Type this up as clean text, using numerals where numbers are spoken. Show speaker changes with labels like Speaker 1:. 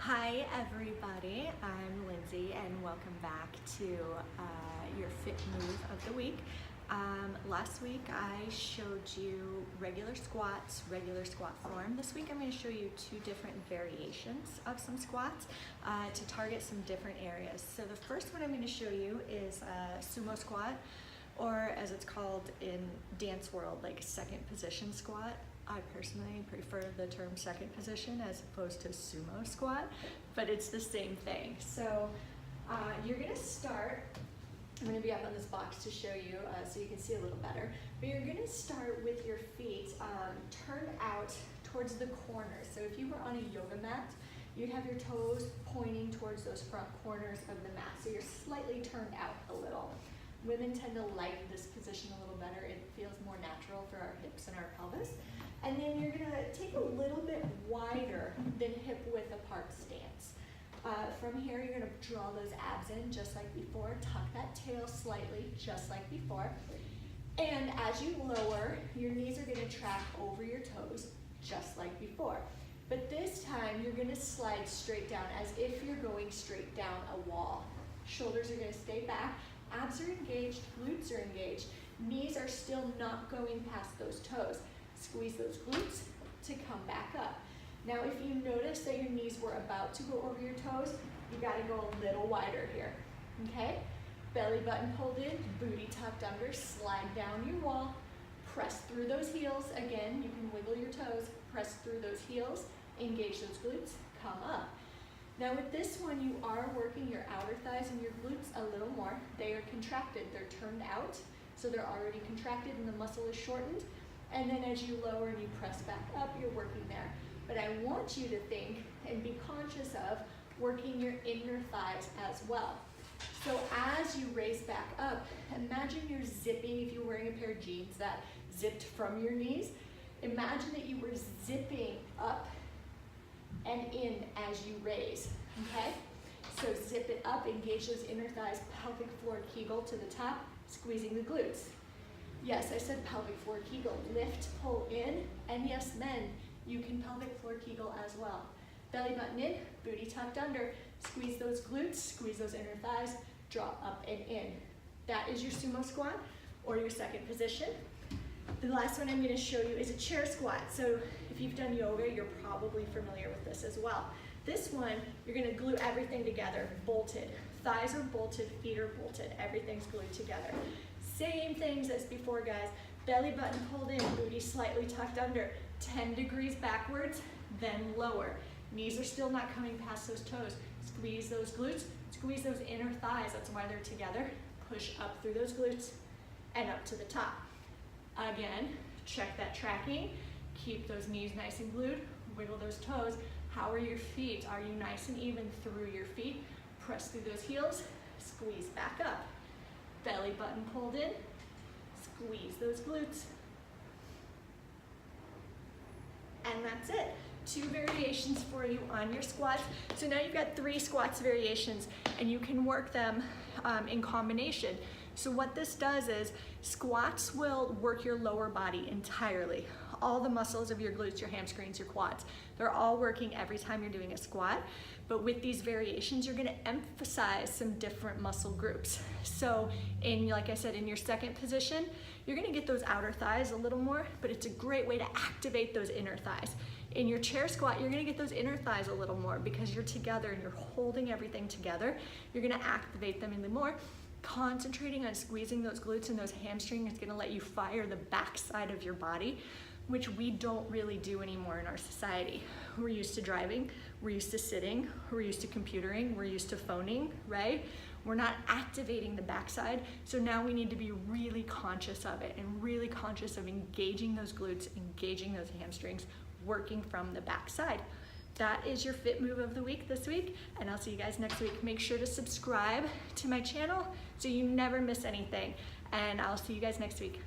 Speaker 1: Hi everybody, I'm Lindsay and welcome back to your Fit Move of the Week. Last week I showed you regular squats, regular squat form. This week I'm going to show you two different variations of some squats to target some different areas. So the first one I'm going to show you is a sumo squat, or as it's called in dance world, like second position squat. I personally prefer the term second position as opposed to sumo squat, but it's the same thing. So you're gonna start, I'm gonna be up on this box to show you so you can see a little better, but you're gonna start with your feet turned out towards the corners. So if you were on a yoga mat, you'd have your toes pointing towards those front corners of the mat. So you're slightly turned out a little. Women tend to like this position a little better. It feels more natural for our hips and our pelvis. And then you're gonna take a little bit wider than hip width apart stance. From here, you're gonna draw those abs in just like before. Tuck that tail slightly, just like before. And as you lower, your knees are gonna track over your toes, just like before. But this time, you're gonna slide straight down as if you're going straight down a wall. Shoulders are gonna stay back. Abs are engaged, glutes are engaged. Knees are still not going past those toes. Squeeze those glutes to come back up. Now, if you notice that your knees were about to go over your toes, you gotta go a little wider here, okay? Belly button pulled in, booty tucked under, slide down your wall, press through those heels. Again, you can wiggle your toes, press through those heels, engage those glutes, come up. Now with this one, you are working your outer thighs and your glutes a little more. They are contracted, they're turned out, so they're already contracted and the muscle is shortened. And then as you lower and you press back up, you're working there. But I want you to think and be conscious of working your inner thighs as well. So as you raise back up, imagine you're zipping, if you're wearing a pair of jeans that zipped from your knees, imagine that you were zipping up and in as you raise, okay? So zip it up, engage those inner thighs, pelvic floor Kegel to the top, squeezing the glutes. Yes, I said pelvic floor Kegel, lift, pull in, and yes, men, you can pelvic floor Kegel as well. Belly button in, booty tucked under, squeeze those glutes, squeeze those inner thighs, draw up and in. That is your sumo squat or your second position. The last one I'm gonna show you is a chair squat. So if you've done yoga, you're probably familiar with this as well. This one, you're gonna glue everything together, bolted. Thighs are bolted, feet are bolted, everything's glued together. Same things as before, guys. Belly button pulled in, booty slightly tucked under, 10 degrees backwards, then lower. Knees are still not coming past those toes. Squeeze those glutes, squeeze those inner thighs, that's why they're together. Push up through those glutes and up to the top. Again, check that tracking. Keep those knees nice and glued, wiggle those toes. How are your feet? Are you nice and even through your feet? Press through those heels, squeeze back up. Belly button pulled in, squeeze those glutes. And that's it. 2 variations for you on your squats. So now you've got 3 squats variations and you can work them in combination. So what this does is squats will work your lower body entirely. All the muscles of your glutes, your hamstrings, your quads, they're all working every time you're doing a squat. But with these variations, you're gonna emphasize some different muscle groups. So like I said, in your second position, you're gonna get those outer thighs a little more, but it's a great way to activate those inner thighs. In your chair squat, you're gonna get those inner thighs a little more because you're together and you're holding everything together. You're gonna activate them even more. Concentrating on squeezing those glutes and those hamstrings is gonna let you fire the backside of your body, which we don't really do anymore in our society. We're used to driving, we're used to sitting, we're used to computering, we're used to phoning, right? We're not activating the backside, so now we need to be really conscious of it and really conscious of engaging those glutes, engaging those hamstrings, working from the backside. That is your Fit Move of the Week this week, and I'll see you guys next week. Make sure to subscribe to my channel so you never miss anything, and I'll see you guys next week.